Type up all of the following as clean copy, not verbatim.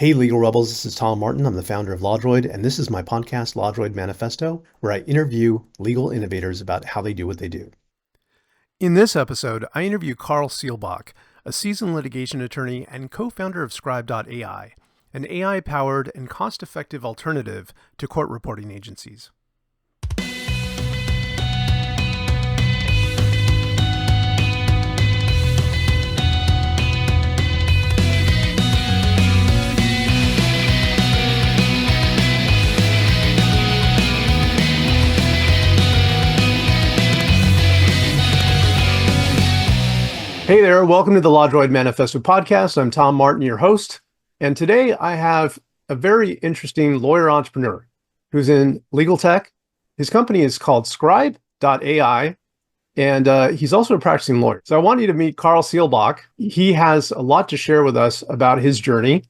Hey, Legal Rebels, this is Tom Martin. I'm the founder of LawDroid, and this is my podcast, LawDroid Manifesto, where I interview legal innovators about how they do what they do. In this episode, I interview Karl Seelbach, a seasoned litigation attorney and co-founder of Skribe.ai, an AI-powered and cost-effective alternative to court reporting agencies. Hey there, welcome to the LawDroid Manifesto podcast. I'm Tom Martin, your host, and today I have a very interesting lawyer entrepreneur who's in legal tech. His company is called Skribe.ai, and he's also a practicing lawyer. So I want you to meet Karl Seelbach. He has a lot to share with us about his journey.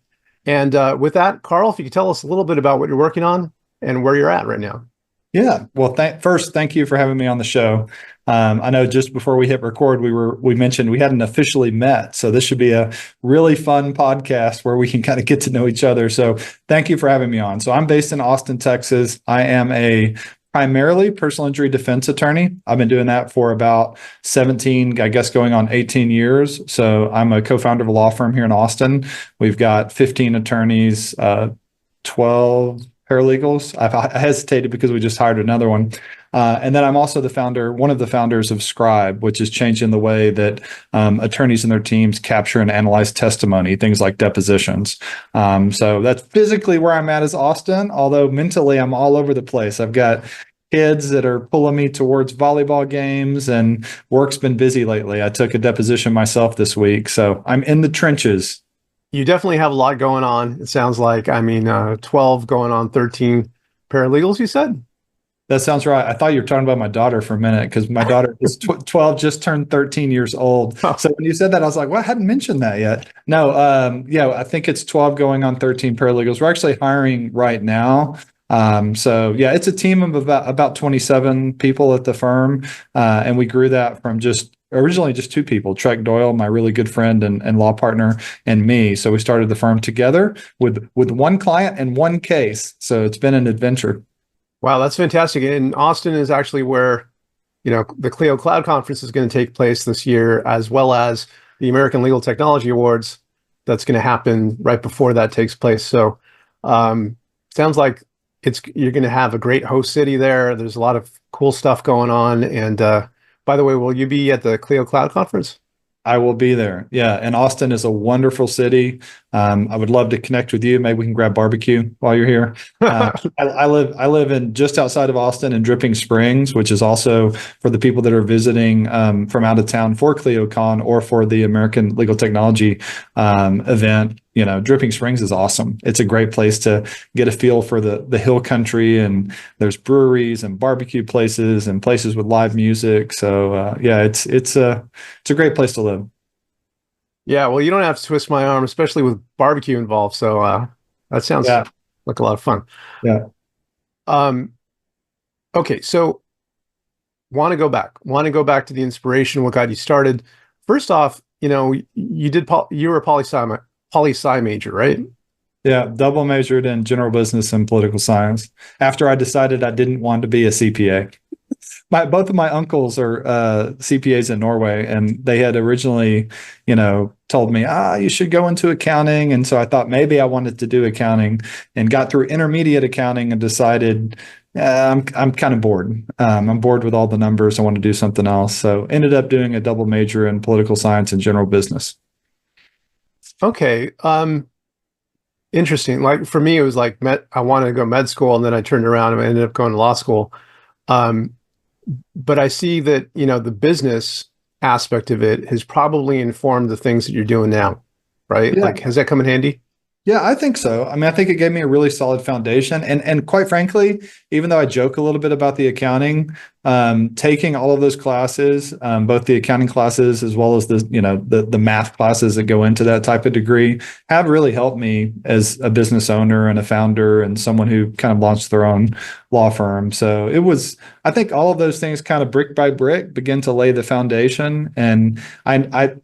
And with that, Karl, if you could tell us a little bit about what you're working on and where you're at right now. Yeah. Well, first, thank you for having me on the show. I know just before we hit record, we mentioned we hadn't officially met. So this should be a really fun podcast where we can kind of get to know each other. So thank you for having me on. So I'm based in Austin, Texas. I am a primarily personal injury defense attorney. I've been doing that for about 17, I guess going on 18 years. So I'm a co-founder of a law firm here in Austin. We've got 15 attorneys, 12 paralegals. I hesitated because we just hired another one. And then I'm also one of the founders of Skribe, which is changing the way that attorneys and their teams capture and analyze testimony, things like depositions. So that's physically where I'm at is Austin, although mentally I'm all over the place. I've got kids that are pulling me towards volleyball games, and work's been busy lately. I took a deposition myself this week, so I'm in the trenches. You definitely have a lot going on. It sounds like, 12 going on 13 paralegals, you said? That sounds right. I thought you were talking about my daughter for a minute because my daughter is 12, just turned 13 years old. Oh. So when you said that, I was like, well, I hadn't mentioned that yet. No, I think it's 12 going on 13 paralegals. We're actually hiring right now. So yeah, it's a team of about 27 people at the firm. And we grew that from originally just two people, Trek Doyle, my really good friend and law partner, and me. So we started the firm together with one client and one case. So it's been an adventure. Wow, that's fantastic. And Austin is actually where, the Clio Cloud Conference is going to take place this year, as well as the American Legal Technology Awards. That's going to happen right before that takes place. So sounds like you're going to have a great host city there. There's a lot of cool stuff going on. And by the way, will you be at the Clio Cloud Conference? I will be there. Yeah. And Austin is a wonderful city. I would love to connect with you. Maybe we can grab barbecue while you're here. I live in just outside of Austin in Dripping Springs, which is also for the people that are visiting from out of town for ClioCon or for the American Legal Technology event. Dripping Springs is awesome. It's a great place to get a feel for the hill country, and there's breweries and barbecue places and places with live music. So it's a great place to live. Yeah, well, you don't have to twist my arm, especially with barbecue involved. So that sounds like a lot of fun. Yeah. Okay, so want to go back to the inspiration, what got you started. First off, you were a poli-sci major, right? Yeah, double majored in general business and political science after I decided I didn't want to be a CPA. Both of my uncles are CPAs in Norway, and they had originally, told me, you should go into accounting. And so I thought maybe I wanted to do accounting, and got through intermediate accounting and decided I'm kind of bored. I'm bored with all the numbers. I want to do something else. So ended up doing a double major in political science and general business. Okay. Interesting. Like for me, it was like I wanted to go med school, and then I turned around and I ended up going to law school. But I see that, the business aspect of it has probably informed the things that you're doing now, right? Yeah. Like, has that come in handy? Yeah, I think so. I think it gave me a really solid foundation. And quite frankly, even though I joke a little bit about the accounting, taking all of those classes, both the accounting classes as well as the math classes that go into that type of degree, have really helped me as a business owner and a founder and someone who kind of launched their own law firm. So I think all of those things kind of brick by brick begin to lay the foundation. And I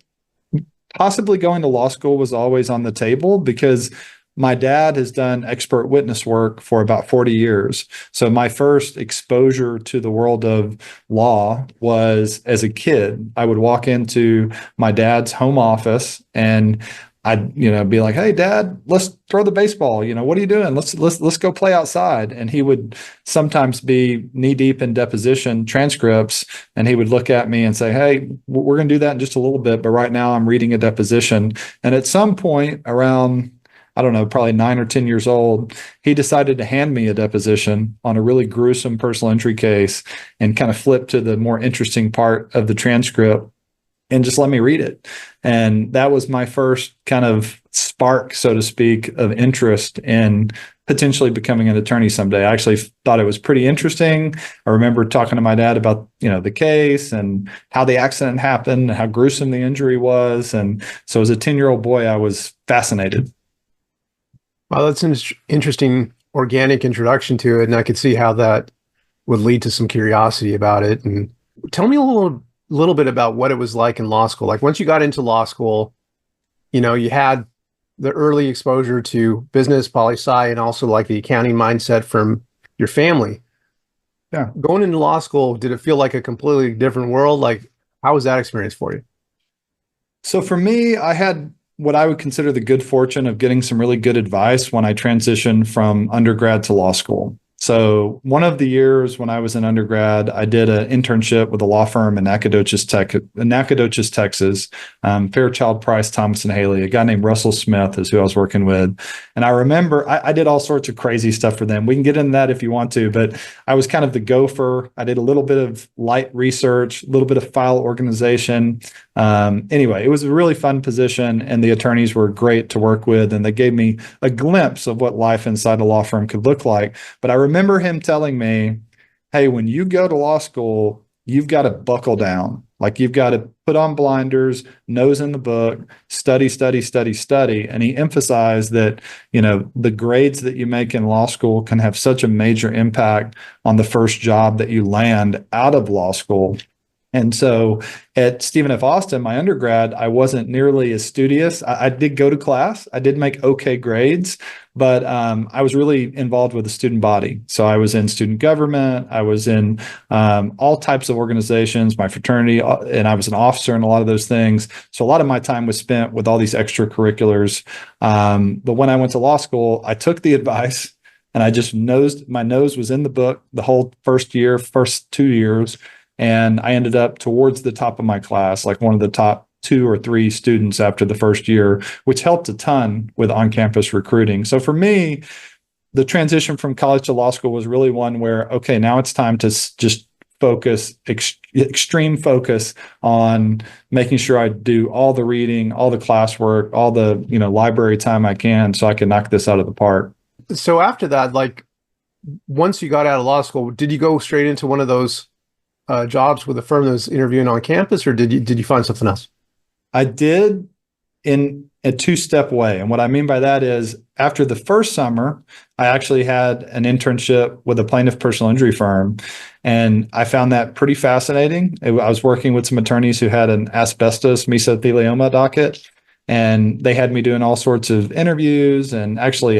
possibly going to law school was always on the table because my dad has done expert witness work for about 40 years. So my first exposure to the world of law was as a kid. I would walk into my dad's home office and I'd, be like, "Hey, Dad, let's throw the baseball. What are you doing? Let's go play outside." And he would sometimes be knee deep in deposition transcripts, and he would look at me and say, "Hey, we're going to do that in just a little bit, but right now I'm reading a deposition." And at some point around, I don't know, probably 9 or 10 years old, he decided to hand me a deposition on a really gruesome personal injury case and kind of flip to the more interesting part of the transcript and just let me read it. And that was my first kind of spark, so to speak, of interest in potentially becoming an attorney someday. I actually thought it was pretty interesting. I remember talking to my dad about, the case and how the accident happened, how gruesome the injury was. And so as a 10-year-old boy, I was fascinated. Well, that's an interesting organic introduction to it, and I could see how that would lead to some curiosity about it. And tell me a little bit about what it was like in law school. Like once you got into law school, you had the early exposure to business, poli-sci, and also like the accounting mindset from your family. Yeah. Going into law school, did it feel like a completely different world? Like, how was that experience for you? So for me, I had what I would consider the good fortune of getting some really good advice when I transitioned from undergrad to law school. So one of the years when I was in undergrad, I did an internship with a law firm in Nacogdoches, Texas. Fairchild Price, Thomas and Haley. A guy named Russell Smith is who I was working with. And I remember I did all sorts of crazy stuff for them. We can get into that if you want to, but I was kind of the gopher. I did a little bit of light research, a little bit of file organization. Anyway, it was a really fun position, and the attorneys were great to work with, and they gave me a glimpse of what life inside a law firm could look like. But I remember him telling me, "Hey, when you go to law school, you've got to buckle down. Like you've got to put on blinders, nose in the book, study, study, study, study." And he emphasized that, the grades that you make in law school can have such a major impact on the first job that you land out of law school. And so at Stephen F. Austin, my undergrad, I wasn't nearly as studious. I did go to class. I did make okay grades, but I was really involved with the student body. So I was in student government. I was in all types of organizations, my fraternity, and I was an officer in a lot of those things. So a lot of my time was spent with all these extracurriculars. But when I went to law school, I took the advice and I just my nose was in the book the whole first 2 years. And I ended up towards the top of my class, like one of the top 2 or 3 students after the first year, which helped a ton with on-campus recruiting. So for me, the transition from college to law school was really one where, okay, now it's time to just focus, extreme focus on making sure I do all the reading, all the classwork, all the, library time I can so I can knock this out of the park. So after that, like once you got out of law school, did you go straight into one of those jobs with a firm that was interviewing on campus, or did you find something else? I did in a 2-step way. And what I mean by that is after the first summer, I actually had an internship with a plaintiff personal injury firm. And I found that pretty fascinating. I was working with some attorneys who had an asbestos mesothelioma docket, and they had me doing all sorts of interviews, and actually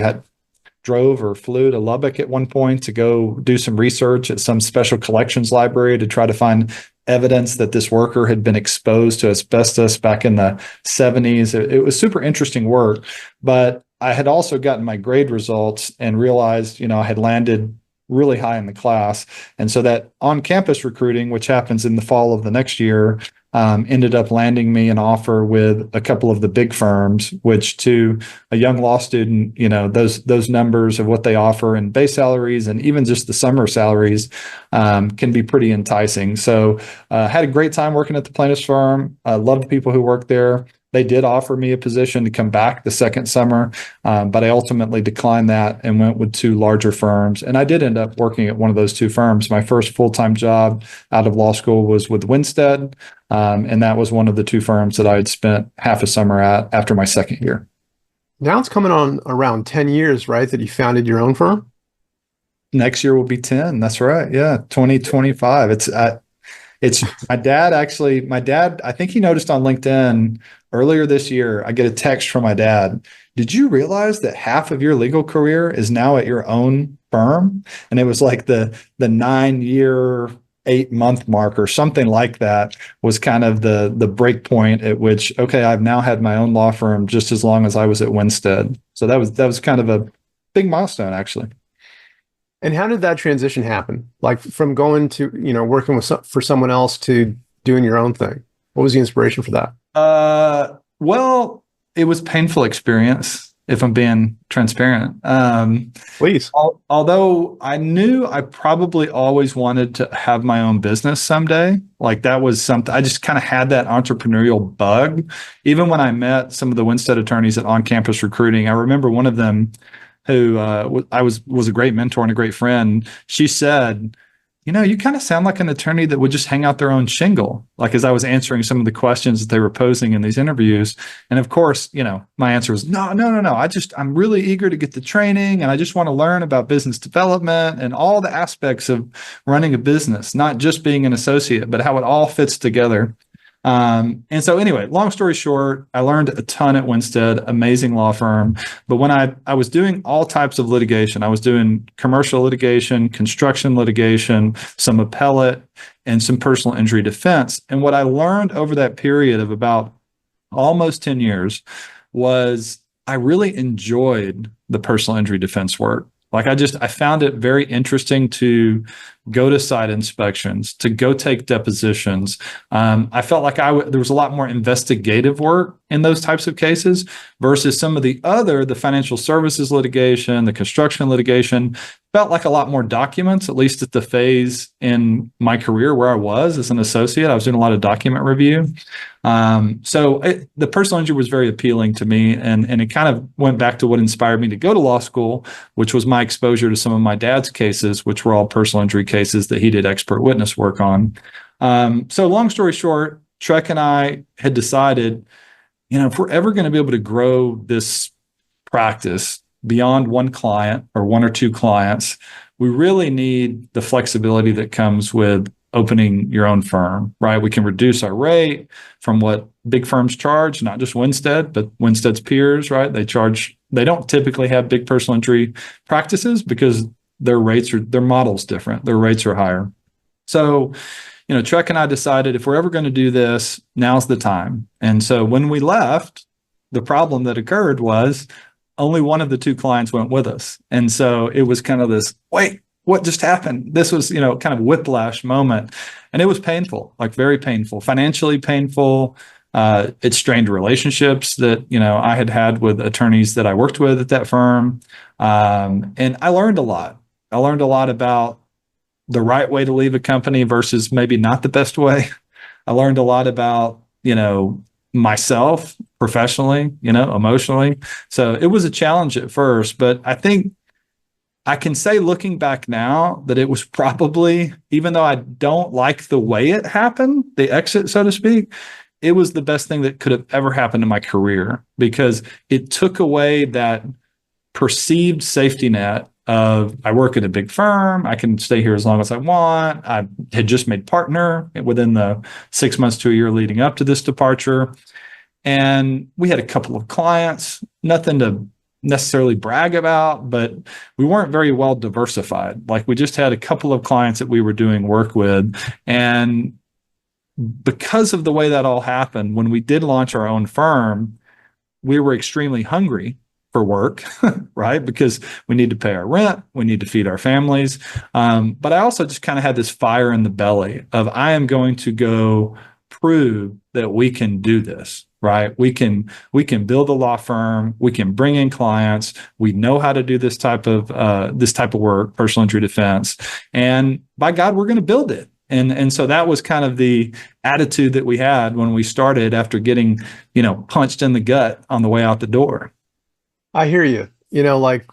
drove or flew to Lubbock at one point to go do some research at some special collections library to try to find evidence that this worker had been exposed to asbestos back in the 70s. It was super interesting work, but I had also gotten my grade results and realized, I had landed really high in the class. And so that on-campus recruiting, which happens in the fall of the next year, ended up landing me an offer with a couple of the big firms, which to a young law student, those numbers of what they offer in base salaries and even just the summer salaries can be pretty enticing. So had a great time working at the plaintiff's firm. I loved the people who worked there. They did offer me a position to come back the second summer, but I ultimately declined that and went with 2 larger firms. And I did end up working at one of those 2 firms. My first full-time job out of law school was with Winstead, and that was one of the 2 firms that I had spent half a summer at after my second year. Now it's coming on around 10 years, right, that you founded your own firm? Next year will be 10. That's right. Yeah, 2025. It's my dad, I think he noticed on LinkedIn earlier this year, I get a text from my dad. Did you realize that half of your legal career is now at your own firm? And it was like the 9 year, 8 month mark or something like that was kind of the break point at which, okay, I've now had my own law firm just as long as I was at Winstead. So that was kind of a big milestone, actually. And how did that transition happen? Like from going to, working for someone else to doing your own thing? What was the inspiration for that? Well, it was painful experience, if I'm being transparent. Please. Although I knew I probably always wanted to have my own business someday, like that was something I just kind of had that entrepreneurial bug. Even when I met some of the Winstead attorneys at on-campus recruiting, I remember one of them who I was a great mentor and a great friend. She said, you kind of sound like an attorney that would just hang out their own shingle, like as I was answering some of the questions that they were posing in these interviews. And of course, my answer was, no. I'm really eager to get the training and I just want to learn about business development and all the aspects of running a business, not just being an associate, but how it all fits together. And so anyway, long story short, I learned a ton at Winstead, amazing law firm. But when I was doing all types of litigation, I was doing commercial litigation, construction litigation, some appellate, and some personal injury defense. And what I learned over that period of about almost 10 years was I really enjoyed the personal injury defense work. Like I found it very interesting to go to site inspections, to go take depositions. I felt like there was a lot more investigative work in those types of cases versus some of the financial services litigation, the construction litigation, felt like a lot more documents, at least at the phase in my career where I was as an associate. I was doing a lot of document review. The personal injury was very appealing to me, and it kind of went back to what inspired me to go to law school, which was my exposure to some of my dad's cases, which were all personal injury cases that he did expert witness work on. So long story short, Trek and I had decided, if we're ever going to be able to grow this practice beyond one client or one or two clients, we really need the flexibility that comes with opening your own firm, right? We can reduce our rate from what big firms charge, not just Winstead, but Winstead's peers, right? They don't typically have big personal injury practices because their model's different. Their rates are higher. So, Trek and I decided if we're ever going to do this, now's the time. And so when we left, the problem that occurred was only one of the two clients went with us. And so it was kind of this, wait, what just happened? This was, kind of whiplash moment. And it was painful, like very painful, financially painful. It strained relationships that, I had with attorneys that I worked with at that firm. And I learned a lot. I learned a lot about the right way to leave a company versus maybe not the best way. I learned a lot about, myself professionally, emotionally. So it was a challenge at first, but I think I can say looking back now that it was probably, even though I don't like the way it happened, the exit, so to speak, it was the best thing that could have ever happened in my career because it took away that perceived safety net of I work at a big firm, I can stay here as long as I want. I had just made partner within the 6 months to a year leading up to this departure. And we had a couple of clients, nothing to necessarily brag about, but we weren't very well diversified. Like we just had a couple of clients that we were doing work with. And because of the way that all happened, when we did launch our own firm, we were extremely hungry for work, right? Because we need to pay our rent, we need to feed our families. But I also just kind of had this fire in the belly of I am going to go prove that we can do this, right? We can build a law firm, we can bring in clients, we know how to do this type of work, personal injury defense, and by God, we're going to build it. And so that was kind of the attitude that we had when we started after getting, punched in the gut on the way out the door. I hear you. Like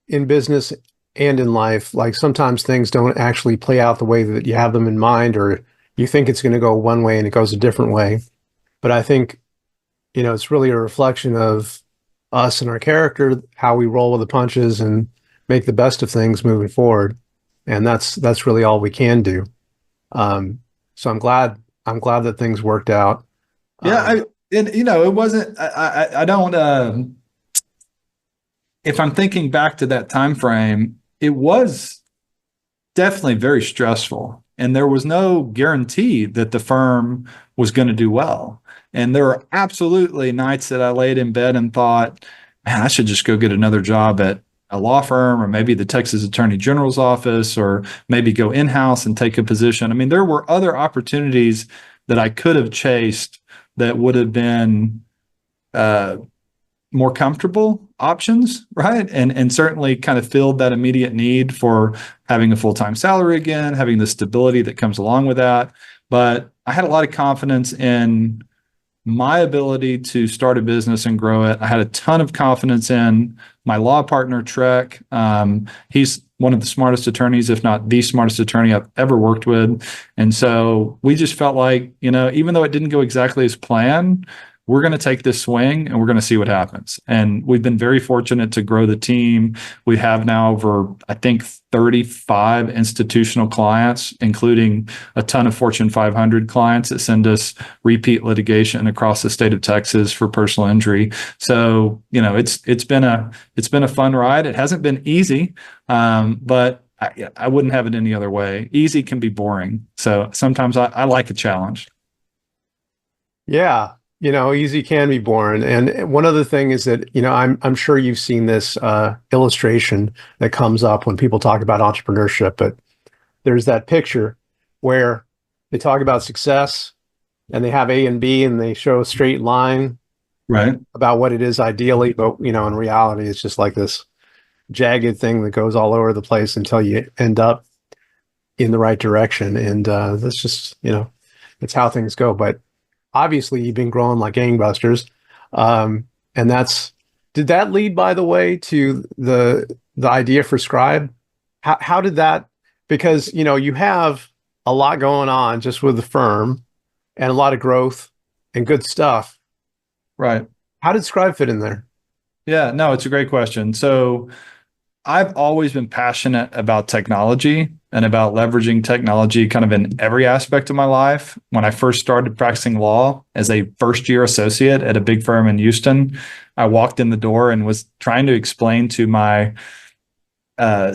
in business and in life, like sometimes things don't actually play out the way that you have them in mind, or you think it's going to go one way and it goes a different way. But I think, it's really a reflection of us and our character, how we roll with the punches and make the best of things moving forward. And that's really all we can do. So I'm glad that things worked out. Yeah, And it wasn't. I don't. If I'm thinking back to that time frame, it was definitely very stressful, and there was no guarantee that the firm was going to do well. And there were absolutely nights that I laid in bed and thought, man, I should just go get another job at a law firm, or maybe the Texas Attorney General's office, or maybe go in-house and take a position. I mean, there were other opportunities that I could have chased that would have been uh, more comfortable options, right? And certainly kind of filled that immediate need for having a full-time salary again, having the stability that comes along with that. But I had a lot of confidence in my ability to start a business and grow it. I had a ton of confidence in my law partner, Trek. He's one of the smartest attorneys, if not the smartest attorney I've ever worked with. And so we just felt like, even though it didn't go exactly as planned, we're going to take this swing and we're going to see what happens. And we've been very fortunate to grow the team. We have now over, I think, 35 institutional clients, including a ton of Fortune 500 clients that send us repeat litigation across the state of Texas for personal injury. So, it's been a fun ride. It hasn't been easy, but I wouldn't have it any other way. Easy can be boring. So sometimes I like a challenge. Yeah. Easy can be boring. And one other thing is that, I'm sure you've seen this illustration that comes up when people talk about entrepreneurship, but there's that picture where they talk about success and they have A and B and they show a straight line Right. about what it is ideally, but in reality, it's just like this jagged thing that goes all over the place until you end up in the right direction. And that's just, it's how things go. But obviously you've been growing like gangbusters. And did that lead, by the way, to the idea for Scribe? How did that, because, you have a lot going on just with the firm and a lot of growth and good stuff. Right. How did Scribe fit in there? Yeah, no, it's a great question. So I've always been passionate about technology and about leveraging technology kind of in every aspect of my life. When I first started practicing law as a first year associate at a big firm in Houston, I walked in the door and was trying to explain to my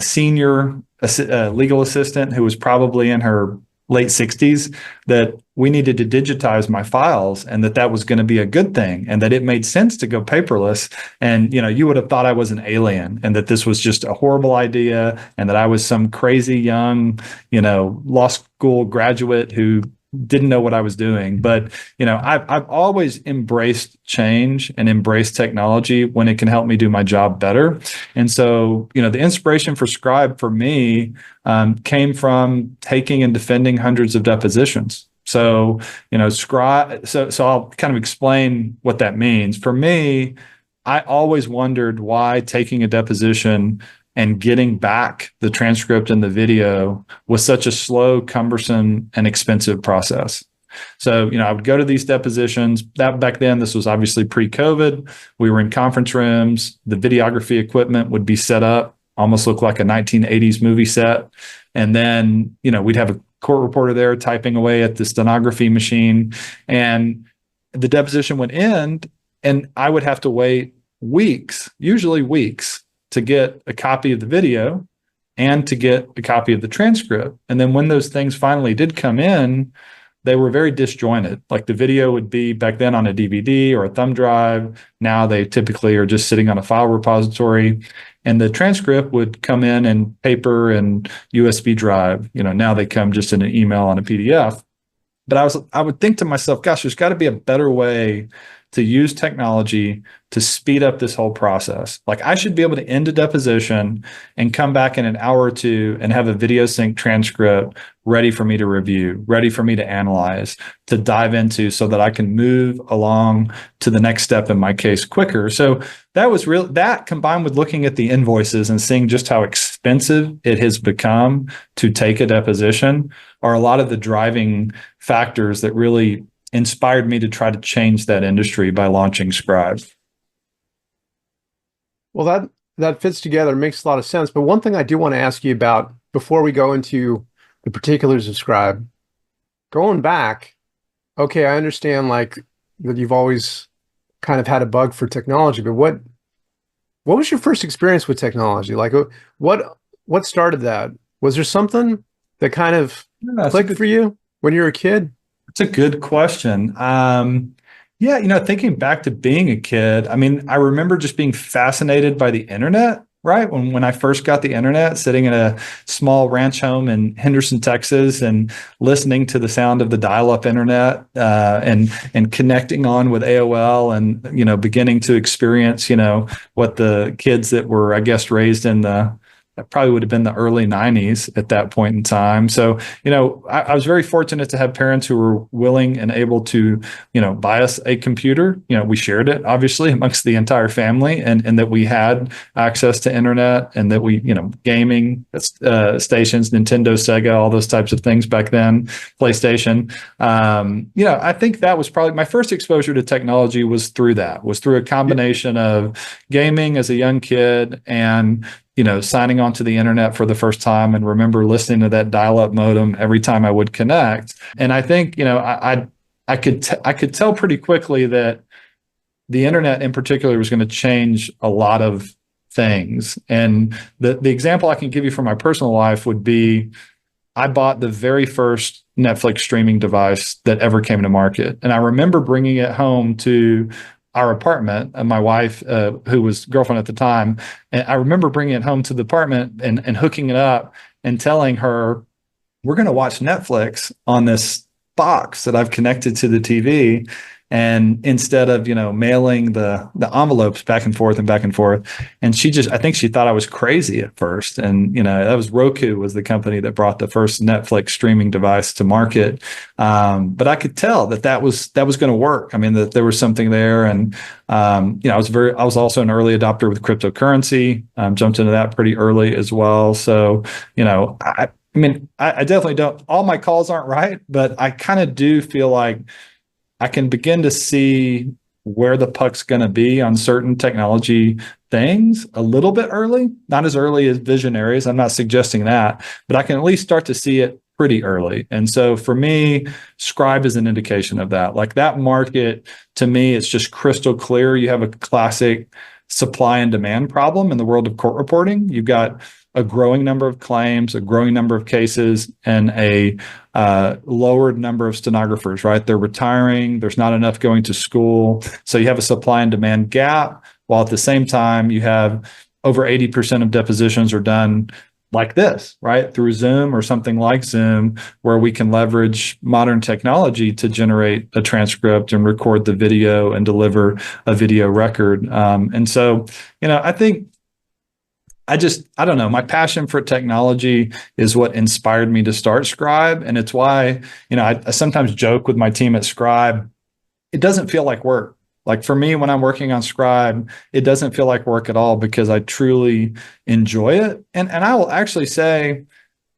senior legal assistant, who was probably in her late 60s, that we needed to digitize my files and that was going to be a good thing and that it made sense to go paperless. And, you would have thought I was an alien and that this was just a horrible idea and that I was some crazy young, law school graduate who didn't know what I was doing. But, I've always embraced change and embraced technology when it can help me do my job better. And so, the inspiration for Scribe for me came from taking and defending hundreds of depositions. So, Scribe, so I'll kind of explain what that means. For me, I always wondered why taking a deposition and getting back the transcript and the video was such a slow, cumbersome, and expensive process. So, I would go to these depositions. That back then, this was obviously pre-COVID. We were in conference rooms. The videography equipment would be set up, almost look like a 1980s movie set. And then, we'd have a court reporter there typing away at the stenography machine. And the deposition would end, and I would have to wait weeks, usually weeks, to get a copy of the video and to get a copy of the transcript. And then when those things finally did come in, they were very disjointed. Like the video would be back then on a DVD or a thumb drive. Now they typically are just sitting on a file repository. And the transcript would come in paper and USB drive. Now they come just in an email on a PDF. But I would think to myself, gosh, there's got to be a better way to use technology to speed up this whole process. Like I should be able to end a deposition and come back in an hour or two and have a video sync transcript ready for me to review, ready for me to analyze, to dive into so that I can move along to the next step in my case quicker. So that was real. That combined with looking at the invoices and seeing just how expensive it has become to take a deposition are a lot of the driving factors that really inspired me to try to change that industry by launching Scribe. Well, that fits together, makes a lot of sense. But one thing I do want to ask you about before we go into the particulars of Scribe, going back, okay, I understand like that you've always kind of had a bug for technology, but what was your first experience with technology? Like what started that? Was there something that kind of Yeah, clicked for you when you were a kid? it's a good question. Yeah, thinking back to being a kid, I mean, I remember just being fascinated by the internet, right? When I first got the internet, sitting in a small ranch home in Henderson, Texas, and listening to the sound of the dial-up internet, and connecting on with AOL, and beginning to experience, what the kids that were, I guess, raised in the that probably would have been the early 90s at that point in time. So, I was very fortunate to have parents who were willing and able to, buy us a computer. We shared it obviously amongst the entire family, and that we had access to internet, and that we, gaming stations, Nintendo, Sega, all those types of things back then, PlayStation. I think that was probably my first exposure to technology was through a combination of gaming as a young kid and signing onto the internet for the first time, and remember listening to that dial-up modem every time I would connect. And I think, I could tell pretty quickly that the internet in particular was going to change a lot of things. And the example I can give you from my personal life would be I bought the very first Netflix streaming device that ever came to market. And I remember bringing it home to our apartment, and my wife, who was girlfriend at the time, and I remember bringing it home to the apartment and hooking it up and telling her, we're going to watch Netflix on this box that I've connected to the TV. And instead of, mailing the envelopes back and forth and back and forth. And I think she thought I was crazy at first. And, that was Roku was the company that brought the first Netflix streaming device to market. But I could tell that was going to work. I mean, that there was something there. And, I was also an early adopter with cryptocurrency, jumped into that pretty early as well. So, I definitely don't, all my calls aren't right, but I kind of do feel like I can begin to see where the puck's going to be on certain technology things a little bit early, not as early as visionaries. I'm not suggesting that, but I can at least start to see it pretty early. And so for me, Scribe is an indication of that. Like that market, to me, it's just crystal clear. You have a classic supply and demand problem in the world of court reporting. You've got a growing number of claims, a growing number of cases, and a lowered number of stenographers, right? They're retiring. There's not enough going to school. So you have a supply and demand gap, while at the same time, you have over 80% of depositions are done like this, right? Through Zoom or something like Zoom, where we can leverage modern technology to generate a transcript and record the video and deliver a video record. And so, I think I don't know. My passion for technology is what inspired me to start Scribe. And it's why, I sometimes joke with my team at Scribe, it doesn't feel like work. Like for me, when I'm working on Scribe, it doesn't feel like work at all because I truly enjoy it. And I will actually say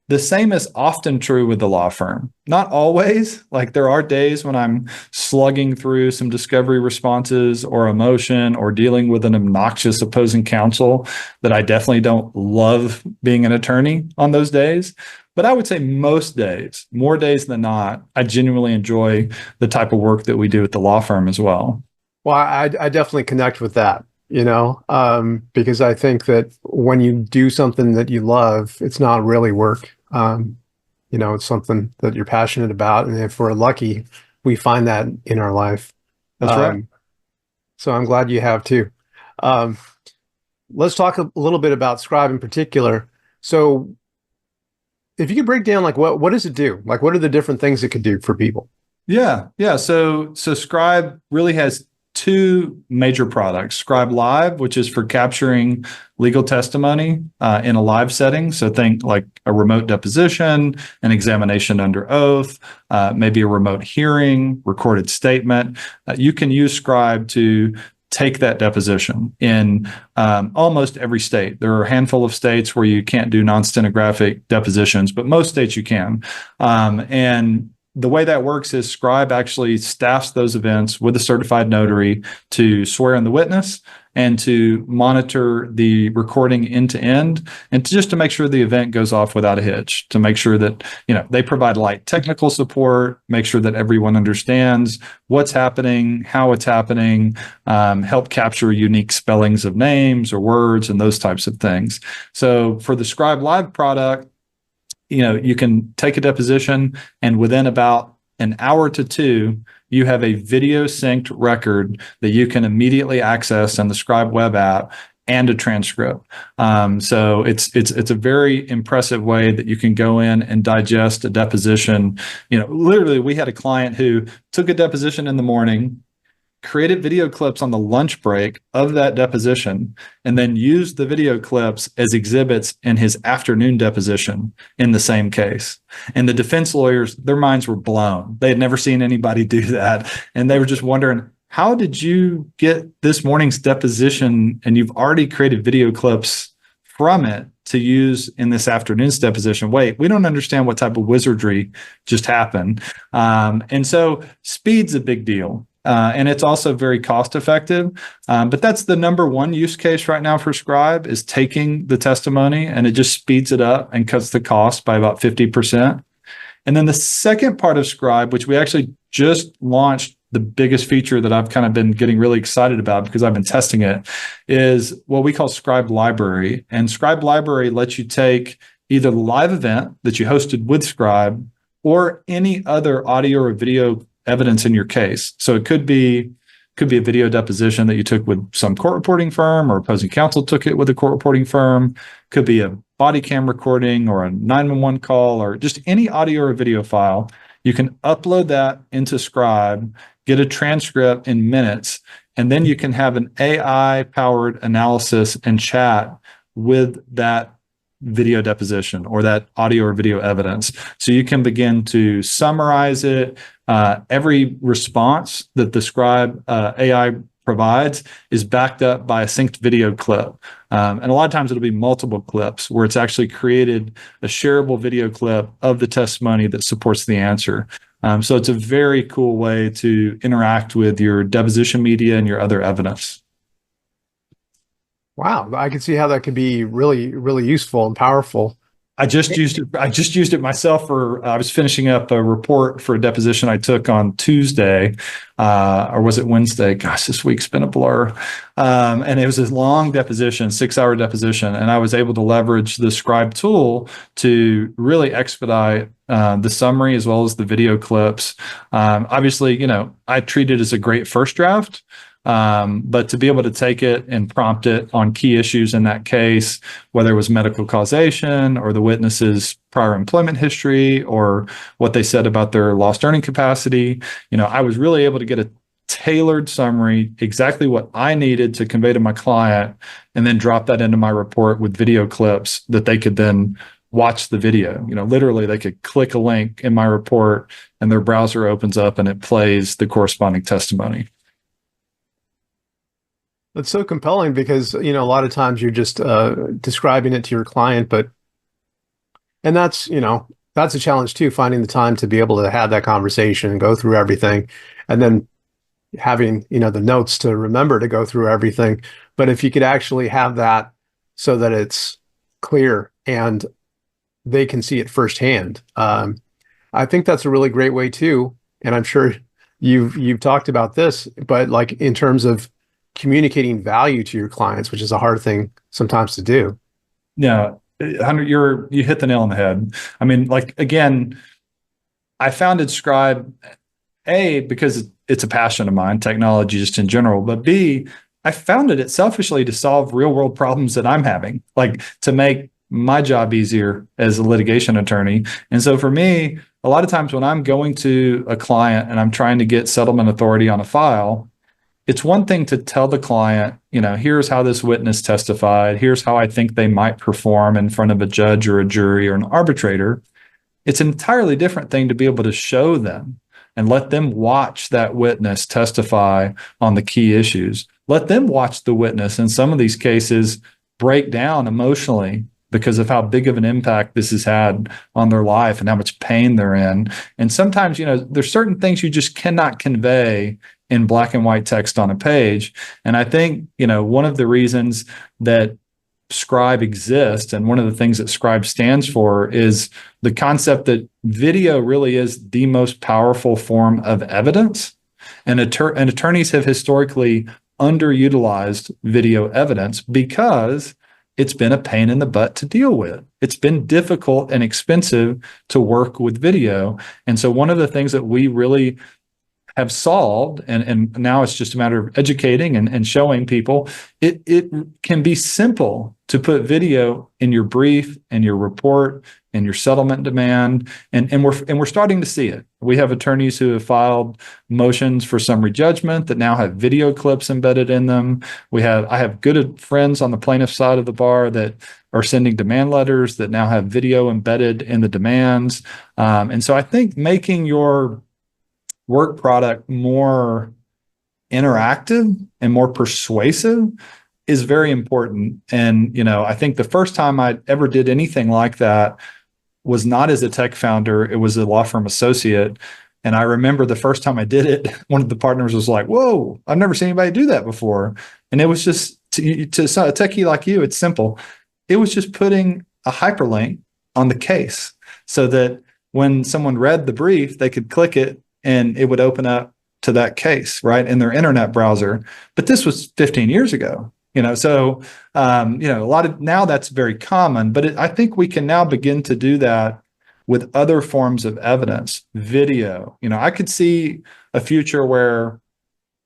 the same is often true with the law firm. Not always. Like there are days when I'm slugging through some discovery responses or a motion or dealing with an obnoxious opposing counsel that I definitely don't love being an attorney on those days. But I would say most days, more days than not, I genuinely enjoy the type of work that we do at the law firm as well. Well, I definitely connect with that, because I think that when you do something that you love, it's not really work. It's something that you're passionate about. And if we're lucky, we find that in our life. That's right. So I'm glad you have too. Let's talk a little bit about Scribe in particular. So if you could break down, like, what does it do? Like, what are the different things it could do for people? Yeah. So Scribe really has two major products: Scribe Live, which is for capturing legal testimony in a live setting. So think like a remote deposition, an examination under oath, maybe a remote hearing, recorded statement. You can use Scribe to take that deposition in almost every state. There are a handful of states where you can't do non-stenographic depositions, but most states you can. And the way that works is Scribe actually staffs those events with a certified notary to swear in the witness and to monitor the recording end to end, and just to make sure the event goes off without a hitch, to make sure that, they provide light technical support, make sure that everyone understands what's happening, how it's happening, help capture unique spellings of names or words and those types of things. So for the Scribe Live product, you can take a deposition, and within about an hour to two, you have a video synced record that you can immediately access on the Scribe web app and a transcript. So it's a very impressive way that you can go in and digest a deposition. Literally, we had a client who took a deposition in the morning, created video clips on the lunch break of that deposition, and then used the video clips as exhibits in his afternoon deposition in the same case. And the defense lawyers, their minds were blown. They had never seen anybody do that. And they were just wondering, how did you get this morning's deposition and you've already created video clips from it to use in this afternoon's deposition? Wait, we don't understand what type of wizardry just happened. And so speed's a big deal. And it's also very cost effective. But that's the number one use case right now for Scribe, is taking the testimony, and it just speeds it up and cuts the cost by about 50%. And then the second part of Scribe, which we actually just launched, the biggest feature that I've kind of been getting really excited about because I've been testing it, is what we call Scribe Library. And Scribe Library lets you take either the live event that you hosted with Scribe or any other audio or video evidence in your case. So it could be a video deposition that you took with some court reporting firm, or opposing counsel took it with a court reporting firm. Could be a body cam recording or a 911 call, or just any audio or video file. You can upload that into Scribe, get a transcript in minutes, and then you can have an AI-powered analysis and chat with that video deposition or that audio or video evidence. So you can begin to summarize it. Every response that the Scribe AI provides is backed up by a synced video clip. And a lot of times it'll be multiple clips where it's actually created a shareable video clip of the testimony that supports the answer. So it's a very cool way to interact with your deposition media and your other evidence. Wow, I can see how that could be really, really useful and powerful. I just used it myself I was finishing up a report for a deposition I took on Tuesday, or was it Wednesday? Gosh, this week's been a blur. And it was a long deposition, 6-hour deposition. And I was able to leverage the Scribe tool to really expedite the summary as well as the video clips. Obviously, I treat it as a great first draft. But to be able to take it and prompt it on key issues in that case, whether it was medical causation or the witness's prior employment history or what they said about their lost earning capacity, I was really able to get a tailored summary, exactly what I needed to convey to my client, and then drop that into my report with video clips that they could then watch the video. Literally they could click a link in my report and their browser opens up and it plays the corresponding testimony. That's so compelling because, a lot of times you're just describing it to your client, and that's a challenge too, finding the time to be able to have that conversation and go through everything, and then having, the notes to remember to go through everything. But if you could actually have that so that it's clear and they can see it firsthand, I think that's a really great way too. And I'm sure you've talked about this, but like in terms of communicating value to your clients, which is a hard thing sometimes to do. Yeah, you hit the nail on the head. I mean, again, I founded Scribe, A, because it's a passion of mine, technology just in general, but B, I founded it selfishly to solve real world problems that I'm having, to make my job easier as a litigation attorney. And so for me, a lot of times when I'm going to a client and I'm trying to get settlement authority on a file, it's one thing to tell the client, here's how this witness testified, here's how I think they might perform in front of a judge or a jury or an arbitrator. It's an entirely different thing to be able to show them and let them watch that witness testify on the key issues. Let them watch the witness in some of these cases break down emotionally because of how big of an impact this has had on their life and how much pain they're in. And sometimes, there's certain things you just cannot convey in black and white text on a page. And I think, one of the reasons that Scribe exists, and one of the things that Scribe stands for, is the concept that video really is the most powerful form of evidence. And attorneys have historically underutilized video evidence because it's been a pain in the butt to deal with. It's been difficult and expensive to work with video. And so one of the things that we really have solved, and now it's just a matter of educating and showing people, it can be simple to put video in your brief and your report and your settlement demand, and we're starting to see it. We have attorneys who have filed motions for summary judgment that now have video clips embedded in them. I have good friends on the plaintiff side of the bar that are sending demand letters that now have video embedded in the demands. And so I think making your work product more interactive and more persuasive is very important. And, I think the first time I ever did anything like that was not as a tech founder, it was a law firm associate. And I remember the first time I did it, one of the partners was like, "Whoa, I've never seen anybody do that before." And it was just, to a techie like you, it's simple. It was just putting a hyperlink on the case so that when someone read the brief, they could click it and it would open up to that case, right, in their internet browser. But this was 15 years ago, so, a lot of, now that's very common, but I think we can now begin to do that with other forms of evidence, video. I could see a future where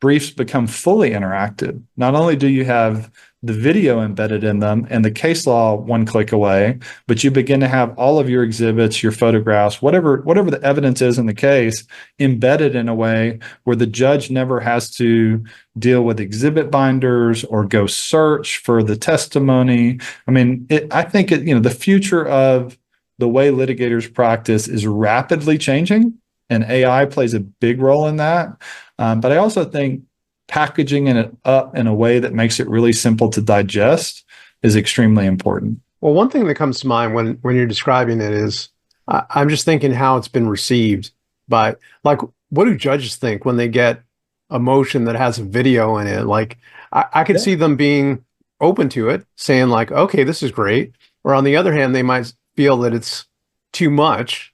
briefs become fully interactive. Not only do you have the video embedded in them and the case law one click away, but you begin to have all of your exhibits, your photographs, whatever the evidence is in the case, embedded in a way where the judge never has to deal with exhibit binders or go search for the testimony. I mean, I think the future of the way litigators practice is rapidly changing, and AI plays a big role in that. But I also think packaging it up in a way that makes it really simple to digest is extremely important. Well, one thing that comes to mind when you're describing it is I'm just thinking how it's been received by, like, what do judges think when they get a motion that has a video in it? Like, I could see them being open to it, saying like, okay, this is great. Or on the other hand, they might feel that it's too much.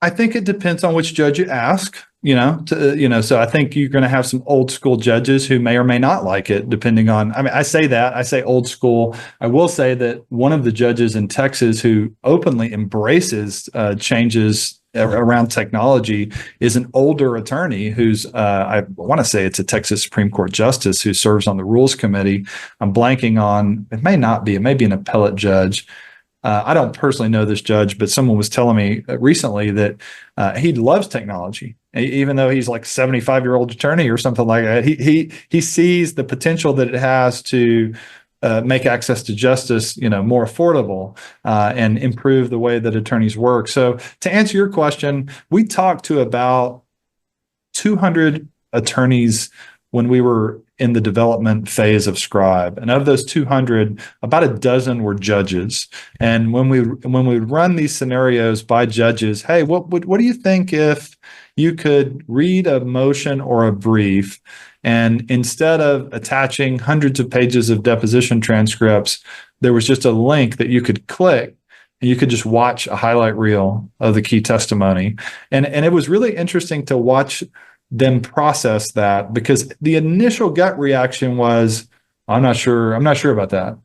I think it depends on which judge you ask, so I think you're going to have some old school judges who may or may not like it, depending on, I say old school. I will say that one of the judges in Texas who openly embraces changes around technology is an older attorney who's, I want to say it's a Texas Supreme Court justice who serves on the Rules Committee. I'm blanking on, it may be an appellate judge. I don't personally know this judge, but someone was telling me recently that he loves technology, even though he's like a 75-year-old attorney or something like that. He sees the potential that it has to make access to justice, more affordable and improve the way that attorneys work. So to answer your question, we talked to about 200 attorneys when we were in the development phase of Scribe. And of those 200, about a dozen were judges. And when we run these scenarios by judges, hey, what do you think if you could read a motion or a brief, and instead of attaching hundreds of pages of deposition transcripts, there was just a link that you could click and you could just watch a highlight reel of the key testimony. And it was really interesting to watch them process that, because the initial gut reaction was, I'm not sure about that.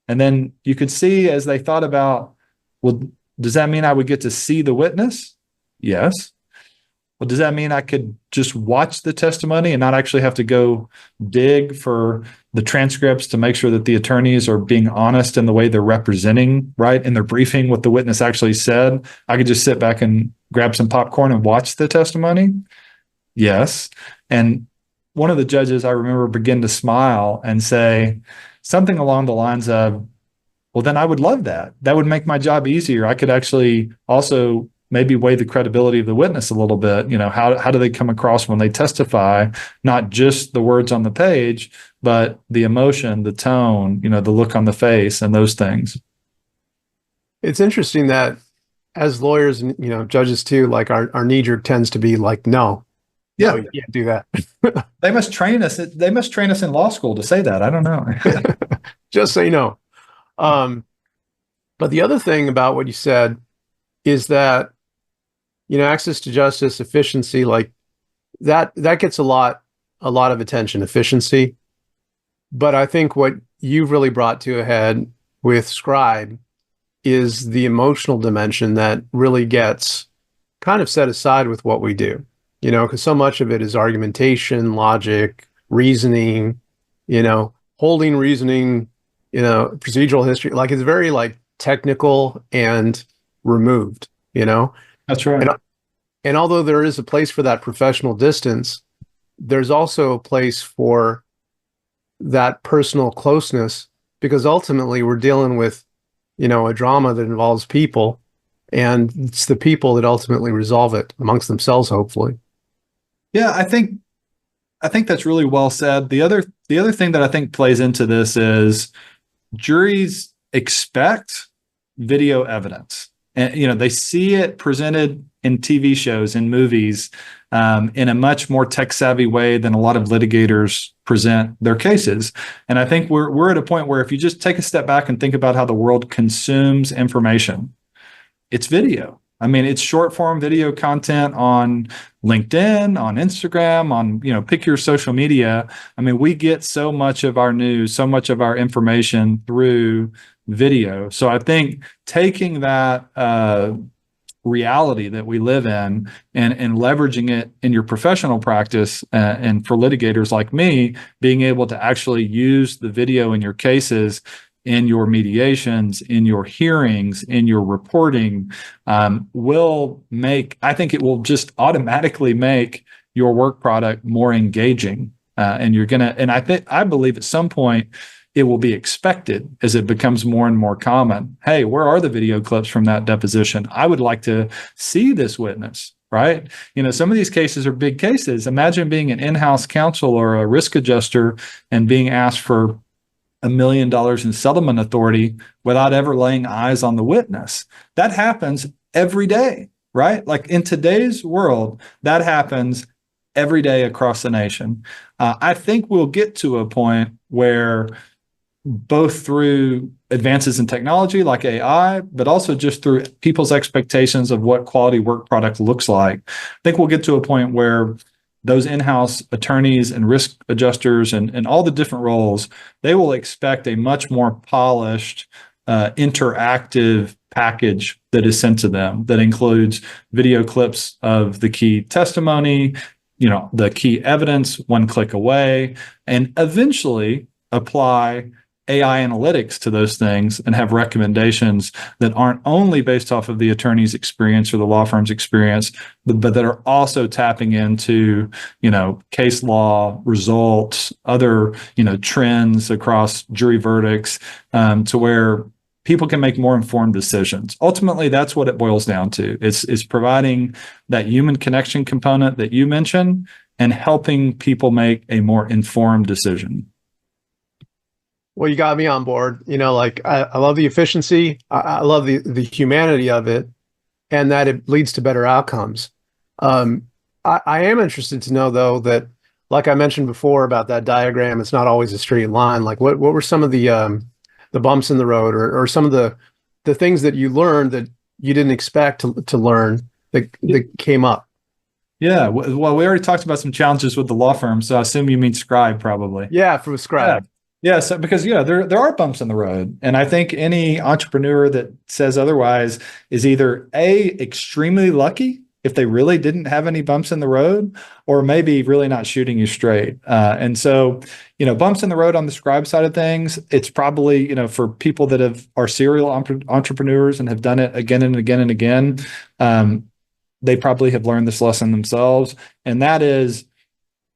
And then you could see as they thought about, well, does that mean I would get to see the witness? Yes. Well, does that mean I could just watch the testimony and not actually have to go dig for the transcripts to make sure that the attorneys are being honest in the way they're representing, right, in their briefing, what the witness actually said? I could just sit back and grab some popcorn and watch the testimony? Yes. And one of the judges, I remember, began to smile and say something along the lines of, well, then I would love that. That would make my job easier. I could actually also maybe weigh the credibility of the witness a little bit. How do they come across when they testify? Not just the words on the page, but the emotion, the tone, the look on the face, and those things. It's interesting that as lawyers and judges too, like our knee jerk tends to be like, no, no, Yeah, you can't do that. they must train us. They must train us in law school to say that. I don't know. Just say no. Um, but the other thing about what you said is that, access to justice, efficiency, like that gets a lot of attention, efficiency. But I think what you've really brought to a head with Scribe is the emotional dimension that really gets kind of set aside with what we do, because so much of it is argumentation, logic, reasoning, holding reasoning, procedural history. Like it's very like technical and removed, That's right. and and although there is a place for that professional distance, there's also a place for that personal closeness because ultimately we're dealing with, a drama that involves people, and it's the people that ultimately resolve it amongst themselves, hopefully. Yeah, I think that's really well said. The other thing that I think plays into this is juries expect video evidence, and they see it presented in TV shows and movies in a much more tech savvy way than a lot of litigators present their cases. And I think we're at a point where if you just take a step back and think about how the world consumes information, it's video. I mean, it's short form video content on LinkedIn, on Instagram, on, pick your social media. I mean, we get so much of our news, so much of our information through video. So I think taking that reality that we live in and leveraging it in your professional practice, and for litigators like me, being able to actually use the video in your cases, in your mediations, in your hearings, in your reporting, I think it will just automatically make your work product more engaging. And I believe at some point it will be expected as it becomes more and more common. Hey, where are the video clips from that deposition? I would like to see this witness, right? Some of these cases are big cases. Imagine being an in-house counsel or a risk adjuster and being asked for $1 million in settlement authority without ever laying eyes on the witness. That happens every day, right? Like in today's world, that happens every day across the nation. I think we'll get to a point where both through advances in technology like AI, but also just through people's expectations of what quality work product looks like, I think we'll get to a point where those in-house attorneys and risk adjusters and all the different roles, they will expect a much more polished, interactive package that is sent to them that includes video clips of the key testimony, the key evidence one click away, and eventually apply AI analytics to those things and have recommendations that aren't only based off of the attorney's experience or the law firm's experience, but that are also tapping into, case law results, other, trends across jury verdicts, to where people can make more informed decisions. Ultimately, that's what it boils down to. It's providing that human connection component that you mentioned and helping people make a more informed decision. Well, you got me on board. Like I love the efficiency. I love the humanity of it, and that it leads to better outcomes. I am interested to know though that, like I mentioned before about that diagram, it's not always a straight line. Like what were some of the bumps in the road, or some of the things that you learned that you didn't expect to learn that came up? Yeah, well, we already talked about some challenges with the law firm, so I assume you mean Scribe, probably. Yeah, from Scribe. Yeah, so because there are bumps in the road, and I think any entrepreneur that says otherwise is either extremely lucky if they really didn't have any bumps in the road, or maybe really not shooting you straight. And so, bumps in the road on the Scribe side of things, it's probably, for people that are serial entrepreneurs and have done it again and again and again, they probably have learned this lesson themselves, and that is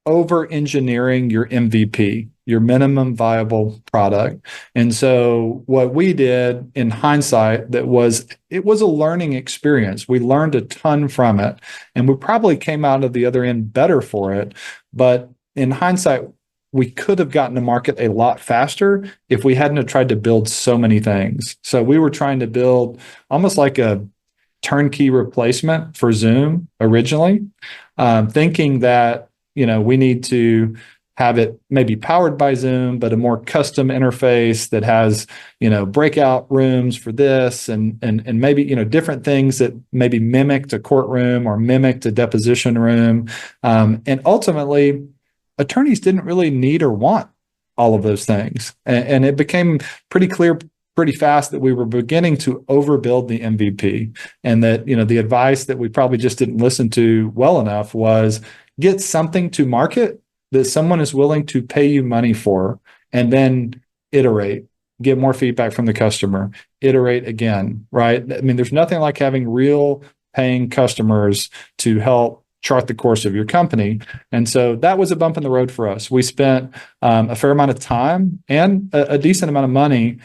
over engineering your MVP, your minimum viable product. And so what we did in hindsight, it was a learning experience. We learned a ton from it, and we probably came out of the other end better for it. But in hindsight, we could have gotten to market a lot faster if we hadn't have tried to build so many things. So we were trying to build almost like a turnkey replacement for Zoom originally, thinking that, we need to have it maybe powered by Zoom, but a more custom interface that has, breakout rooms for this and maybe, different things that maybe mimicked a courtroom or mimicked a deposition room. And ultimately, attorneys didn't really need or want all of those things. And it became pretty clear pretty fast that we were beginning to overbuild the MVP, and that, the advice that we probably just didn't listen to well enough was get something to market that someone is willing to pay you money for, and then iterate, get more feedback from the customer, iterate again, right? I mean, there's nothing like having real paying customers to help chart the course of your company. And so that was a bump in the road for us. We spent a fair amount of time and a decent amount of money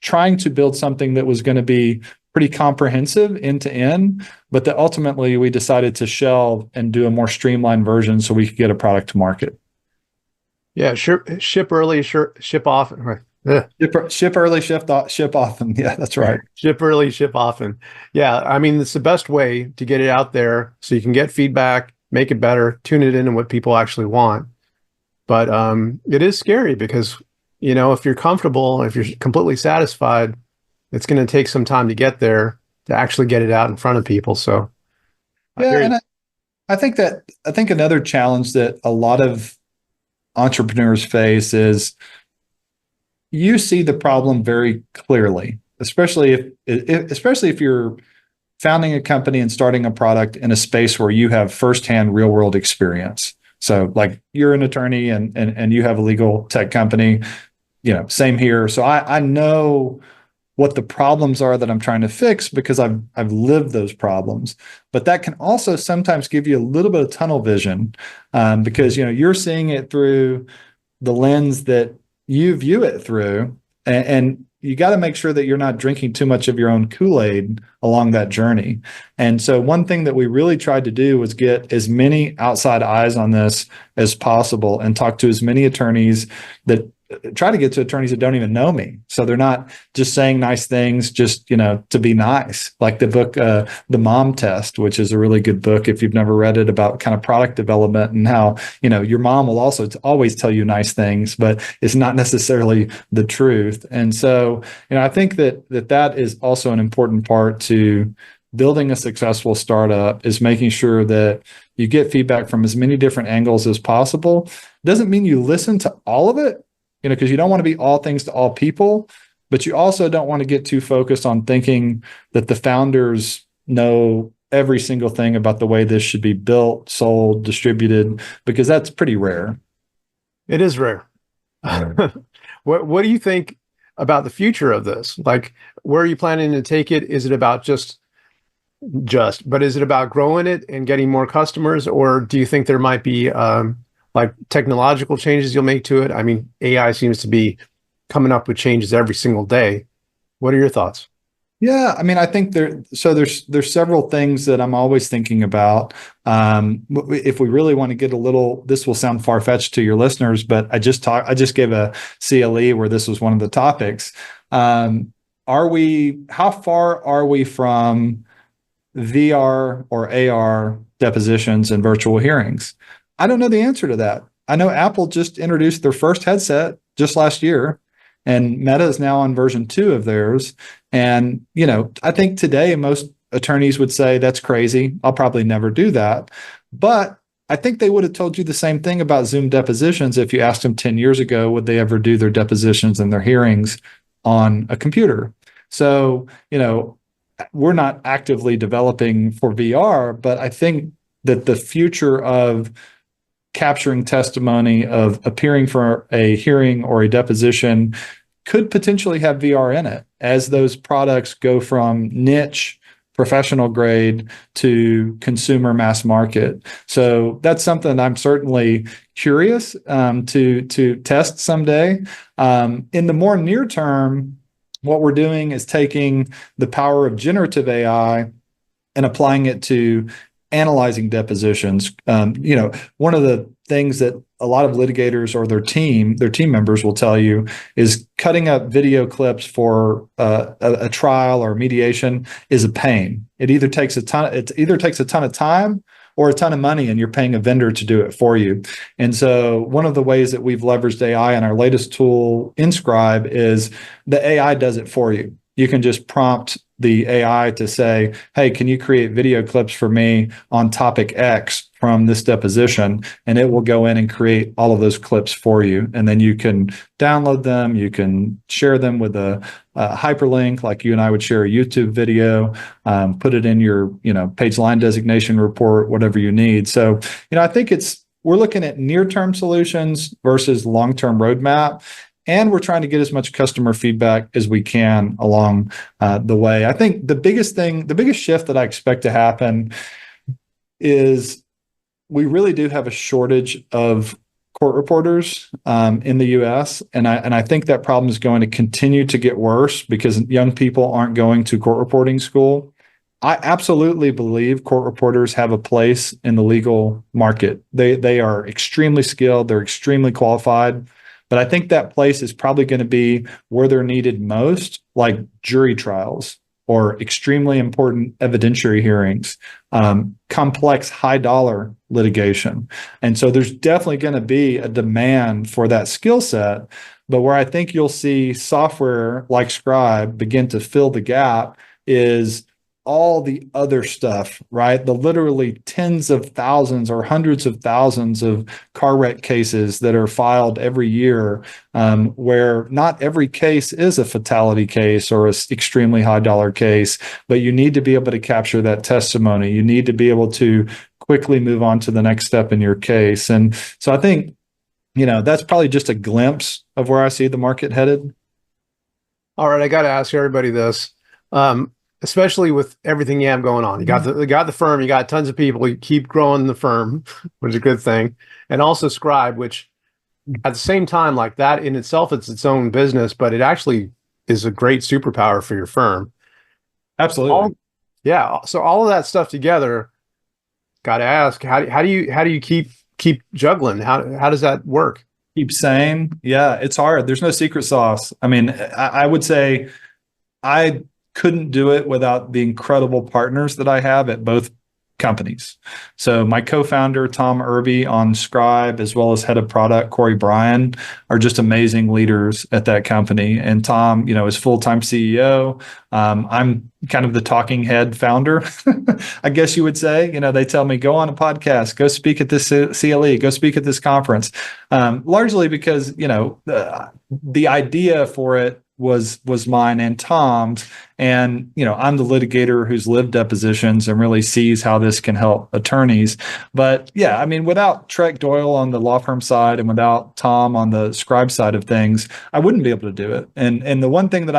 trying to build something that was going to be pretty comprehensive end to end, but that ultimately we decided to shelve and do a more streamlined version so we could get a product to market. Yeah, ship early, ship often. Right. Ship early, ship often. Yeah, that's right. Ship early, ship often. Yeah, I mean, it's the best way to get it out there so you can get feedback, make it better, tune it into what people actually want. But it is scary because, if you're comfortable, if you're completely satisfied, it's going to take some time to get there to actually get it out in front of people. So, yeah, and I think another challenge that a lot of entrepreneurs face is you see the problem very clearly, especially if you're founding a company and starting a product in a space where you have firsthand real world experience. So like you're an attorney and you have a legal tech company, same here. So I know what the problems are that I'm trying to fix because I've lived those problems. But that can also sometimes give you a little bit of tunnel vision because you're seeing it through the lens that you view it through, and you got to make sure that you're not drinking too much of your own Kool-Aid along that journey. And so one thing that we really tried to do was get as many outside eyes on this as possible and talk to as many attorneys that try to get to attorneys that don't even know me. So they're not just saying nice things, just, to be nice. Like the book, The Mom Test, which is a really good book if you've never read it, about kind of product development and how, your mom will also always tell you nice things, but it's not necessarily the truth. And so, I think that is also an important part to building a successful startup, is making sure that you get feedback from as many different angles as possible. Doesn't mean you listen to all of it, because you don't want to be all things to all people, but you also don't want to get too focused on thinking that the founders know every single thing about the way this should be built, sold, distributed, because that's pretty rare. It is rare. What do you think about the future of this? Like, where are you planning to take it? Is it about but is it about growing it and getting more customers? Or do you think there might be like technological changes you'll make to it? I mean, AI seems to be coming up with changes every single day. What are your thoughts? Yeah, I mean, I think there's several things that I'm always thinking about. If we really want to get this will sound far-fetched to your listeners, but I just gave a CLE where this was one of the topics. How far are we from VR or AR depositions and virtual hearings? I don't know the answer to that. I know Apple just introduced their first headset just last year, and Meta is now on version 2 of theirs. And, I think today most attorneys would say that's crazy. I'll probably never do that. But I think they would have told you the same thing about Zoom depositions if you asked them 10 years ago, would they ever do their depositions and their hearings on a computer? So, we're not actively developing for VR, but I think that the future of capturing testimony, of appearing for a hearing or a deposition, could potentially have VR in it as those products go from niche professional grade to consumer mass market. So that's something I'm certainly curious to test someday. In the more near term, what we're doing is taking the power of generative AI and applying it to analyzing depositions. One of the things that a lot of litigators or their team members will tell you is cutting up video clips for a trial or mediation is a pain. It either takes a ton of time or a ton of money, and you're paying a vendor to do it for you. And so one of the ways that we've leveraged AI in our latest tool, Inscribe, is the AI does it for you. You can just prompt the AI to say, hey, can you create video clips for me on topic X from this deposition? And it will go in and create all of those clips for you. And then you can download them. You can share them with a hyperlink, like you and I would share a YouTube video, put it in your, page line designation report, whatever you need. So, I think we're looking at near-term solutions versus long-term roadmap. And we're trying to get as much customer feedback as we can along the way. I think the biggest shift that I expect to happen is we really do have a shortage of court reporters in the U.S. And I think that problem is going to continue to get worse because young people aren't going to court reporting school. I absolutely believe court reporters have a place in the legal market. They are extremely skilled. They're extremely qualified. But I think that place is probably going to be where they're needed most, like jury trials or extremely important evidentiary hearings, complex high dollar litigation. And so there's definitely going to be a demand for that skill set. But where I think you'll see software like Scribe begin to fill the gap is all the other stuff, right? The literally tens of thousands or hundreds of thousands of car wreck cases that are filed every year, where not every case is a fatality case or an extremely high dollar case, but you need to be able to capture that testimony. You need to be able to quickly move on to the next step in your case. And so I think, that's probably just a glimpse of where I see the market headed. All right, I got to ask everybody this. Especially with everything you have going on. You got the firm, you got tons of people, you keep growing the firm, which is a good thing. And also Scribe, which at the same time, like that in itself, it's its own business, but it actually is a great superpower for your firm. Absolutely. So all of that stuff together, got to ask, how do you keep juggling? How does that work? Keep sane. Yeah, it's hard. There's no secret sauce. I mean, I would say I couldn't do it without the incredible partners that I have at both companies. So my co-founder, Tom Irby on Scribe, as well as head of product, Corey Bryan, are just amazing leaders at that company. And Tom, is full-time CEO. I'm kind of the talking head founder, I guess you would say. They tell me, go on a podcast, go speak at this CLE, go speak at this conference, largely because, the idea for it was mine and Tom's. And, I'm the litigator who's lived depositions and really sees how this can help attorneys. But yeah, I mean, without Trek Doyle on the law firm side and without Tom on the Scribe side of things, I wouldn't be able to do it. And the one thing that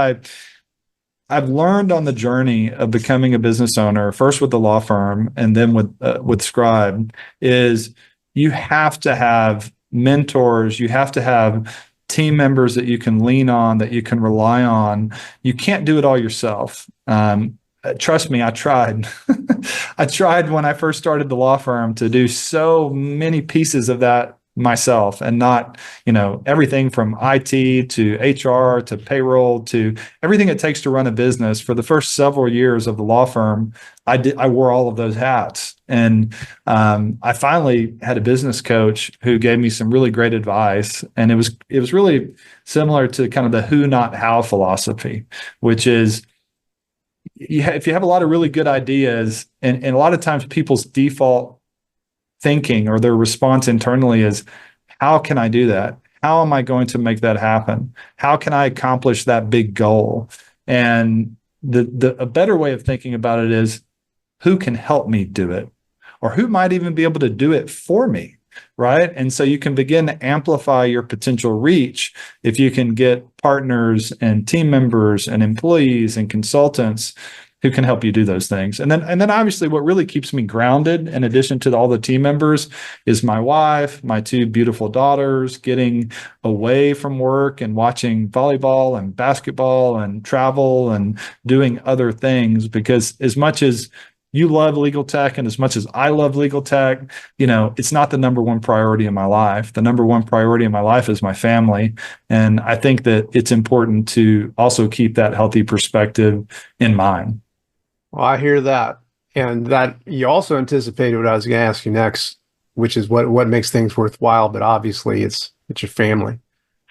I've learned on the journey of becoming a business owner, first with the law firm and then with Scribe, is you have to have mentors. You have to have team members that you can lean on, that you can rely on. You can't do it all yourself. Trust me, I tried. I tried when I first started the law firm to do so many pieces of that myself, and not, everything from IT to HR to payroll to everything it takes to run a business. For the first several years of the law firm, I wore all of those hats. And I finally had a business coach who gave me some really great advice. And it was really similar to kind of the who, not how philosophy, which is, if you have a lot of really good ideas, and a lot of times people's default thinking or their response internally is, how can I do that? How am I going to make that happen? How can I accomplish that big goal? And a better way of thinking about it is, who can help me do it? Or who might even be able to do it for me, right? And so you can begin to amplify your potential reach if you can get partners and team members and employees and consultants who can help you do those things. And then obviously what really keeps me grounded, in addition to all the team members, is my wife, my two beautiful daughters, getting away from work and watching volleyball and basketball and travel and doing other things. Because as much as you love legal tech, and as much as I love legal tech, it's not the number one priority in my life. The number one priority in my life is my family. And I think that it's important to also keep that healthy perspective in mind. Well, I hear that. And that you also anticipated what I was going to ask you next, which is what makes things worthwhile. But obviously, it's your family.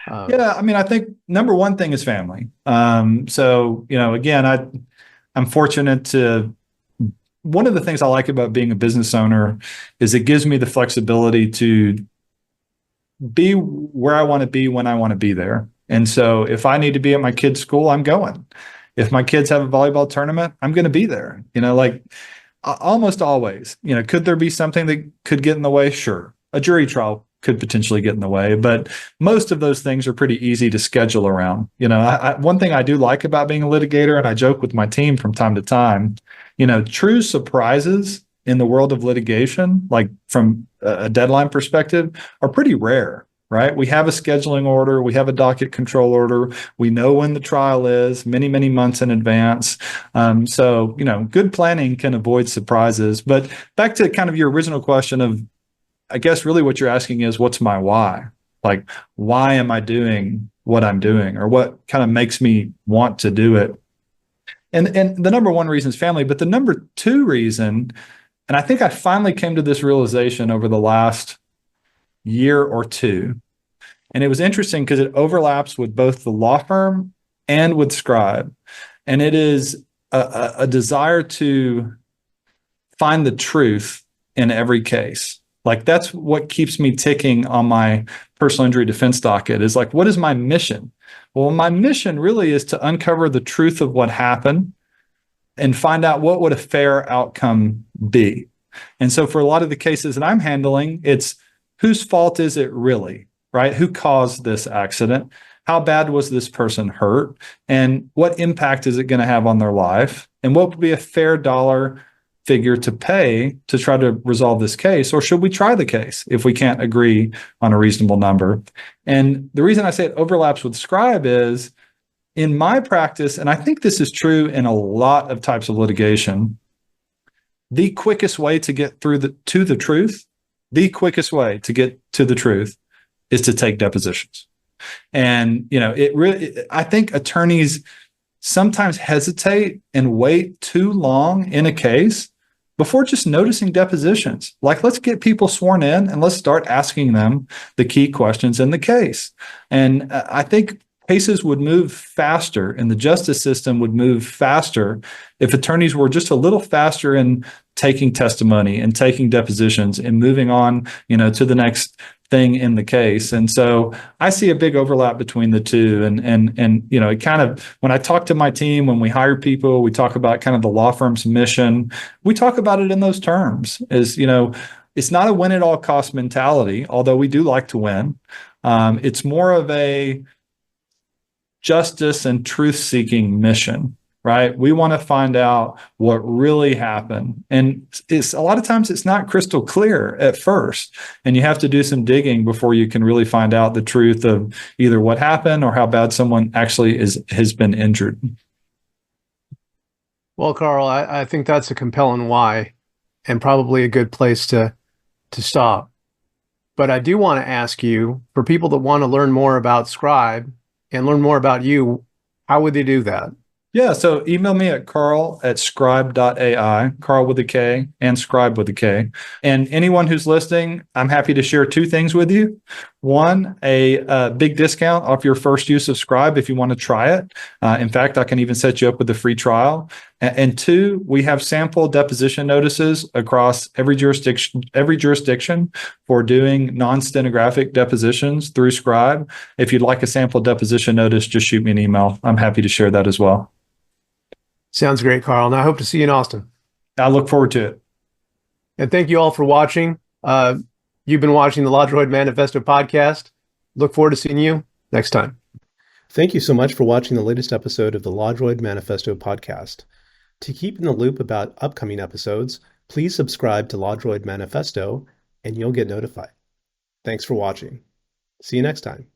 Yeah, I mean, I think number one thing is family. So, again, I'm fortunate to. One of the things I like about being a business owner is it gives me the flexibility to be where I want to be when I want to be there. And so if I need to be at my kid's school, I'm going. If my kids have a volleyball tournament, I'm going to be there. Like almost always, could there be something that could get in the way? Sure. A jury trial could potentially get in the way, but most of those things are pretty easy to schedule around. One thing I do like about being a litigator, and I joke with my team from time to time, true surprises in the world of litigation, like from a deadline perspective, are pretty rare, right? We have a scheduling order, we have a docket control order, we know when the trial is many, many months in advance. So, good planning can avoid surprises. But back to kind of your original question of, I guess really what you're asking is, what's my why? Like, why am I doing what I'm doing, or what kind of makes me want to do it? And the number one reason is family, but the number two reason, and I think I finally came to this realization over the last year or two, and it was interesting because it overlaps with both the law firm and with Skribe, and it is a desire to find the truth in every case. Like, that's what keeps me ticking on my personal injury defense docket, is like, what is my mission? Well, my mission really is to uncover the truth of what happened and find out what would a fair outcome be. And so for a lot of the cases that I'm handling, it's whose fault is it really, right? Who caused this accident? How bad was this person hurt? And what impact is it going to have on their life? And what would be a fair dollar figure to pay to try to resolve this case? Or should we try the case if we can't agree on a reasonable number? And the reason I say it overlaps with Skribe is, in my practice, and I think this is true in a lot of types of litigation, the quickest way to get to the truth, the quickest way to get to the truth is to take depositions. And, I think attorneys sometimes hesitate and wait too long in a case before just noticing depositions. Like, let's get people sworn in and let's start asking them the key questions in the case. And I think cases would move faster and the justice system would move faster if attorneys were just a little faster in taking testimony and taking depositions and moving on, to the next thing in the case. And so I see a big overlap between the two. And it kind of, when I talk to my team, when we hire people, we talk about kind of the law firm's mission. We talk about it in those terms, as, it's not a win at all cost mentality, although we do like to win. It's more of a justice and truth-seeking mission, right? We want to find out what really happened. And it's a lot of times it's not crystal clear at first. And you have to do some digging before you can really find out the truth of either what happened or how bad someone actually has been injured. Well, Karl, I think that's a compelling why, and probably a good place to stop. But I do want to ask you, for people that want to learn more about Skribe and learn more about you, how would they do that? Yeah, so email me at Skribe.ai, Karl with a K and Skribe with a K. And anyone who's listening, I'm happy to share two things with you. One, a big discount off your first use of Skribe if you want to try it. In fact, I can even set you up with a free trial. And two, we have sample deposition notices across every jurisdiction for doing non-stenographic depositions through Skribe. If you'd like a sample deposition notice, just shoot me an email. I'm happy to share that as well. Sounds great, Karl. And I hope to see you in Austin. I look forward to it. And thank you all for watching. You've been watching the Law Droid Manifesto podcast. Look forward to seeing you next time. Thank you so much for watching the latest episode of the Law Droid Manifesto podcast. To keep in the loop about upcoming episodes, please subscribe to Law Droid Manifesto and you'll get notified. Thanks for watching. See you next time.